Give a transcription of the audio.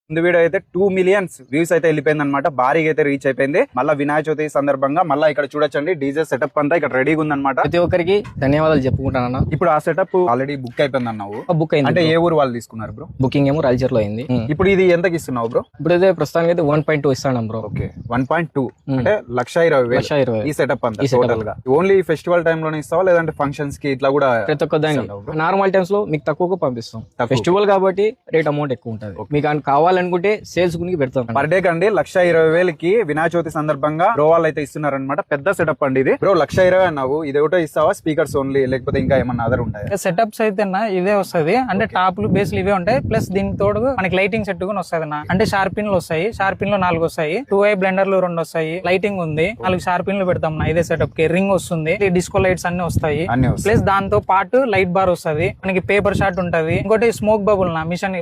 ముందు వీడియో అయితే 2 millions views అయితే వెళ్ళిపోయింది అనమాట. భారీగా అయితే రీచ్ అయిపోయింది. మళ్ళీ వినాయక చవితి సందర్భంగా మళ్ళీ ఇక్కడ చూడొచ్చండి డీజే సెటప్ అంతా ఇక్కడ రెడీగా ఉందన్నమాట. ప్రతి ఒక్కరికి ధన్యవాదాలు చెప్పుకుంటానన్నా. ఇప్పుడు ఆ సెటప్ ఆల్రెడీ బుక్ అయిపోయింది అన్నావు. బుక్ అయింది అంటే ఏ ఊరు వాళ్ళు తీసుకున్నారు బ్రో? బుకింగ్ ఏమో రాయచూర్లో అయింది. ఇప్పుడు ఇది ఎంతకి ఇస్తున్నావు బ్రో? ఇప్పుడు అయితే ప్రస్తుతానికి అయితే 1.2 ఇస్తాను బ్రో. ఓకే 1.2 అంటే 1,20,000 ఈ సెటప్ అంతా టోటల్ గా. ఓన్లీ ఫెస్టివల్ టైమ్ లోనే ఇస్తావా లేదంటే ఫంక్షన్స్ కి ఇట్లా కూడా? ప్రతి ఒక్క దానికి నార్మల్ టైమ్స్ లో మీకు తక్కువగా పంపిస్తాం. ఫెస్టివల్ కాబట్టి రేట్ అమౌంట్ ఎక్కువ ఉంటుంది. మీకు కావాలనుకుంటే సేల్స్ గురించి పెడతాం. పర్ డే కండి 1,20,000కి వినాయక చవితి సందర్భంగా బ్రో వాళ్ళు అయితే ఇస్తున్నారు అనమాట. పెద్ద సెటప్ అండి ఇది. బ్రో 1,20,000 అన్నావు, ఇది ఒకటో ఇస్తావా స్పీకర్స్ ఓన్లీ లేకపోతే ఇంకా ఏమన్నా అదర్ ఉంటాయి? సెటప్స్ అయితే ఇదే వస్తుంది. అంటే టాప్లు బేస్లు ఇవే ఉంటాయి. ప్లస్ దీనికి తోడు మనకి లైటింగ్ సెట్ కూడా వస్తుంది. అంటే షార్పిన్లు వస్తాయి. షార్పిన్లు 4 వస్తాయి. 2i బ్లెండర్లు 2 వస్తాయి. లైటింగ్ ఉంది. 4 షార్పిన్లు పెడతాం ఇదే సెటప్ కి. రింగ్ వస్తుంది. డిస్కో లైట్స్ అన్ని వస్తాయి. ప్లస్ దాంతో పాటు లైట్ బార్ వస్తుంది. మనకి పేపర్ షాట్ ఉంటది. ఇంకోటి స్మోక్ బబుల్ మిషన్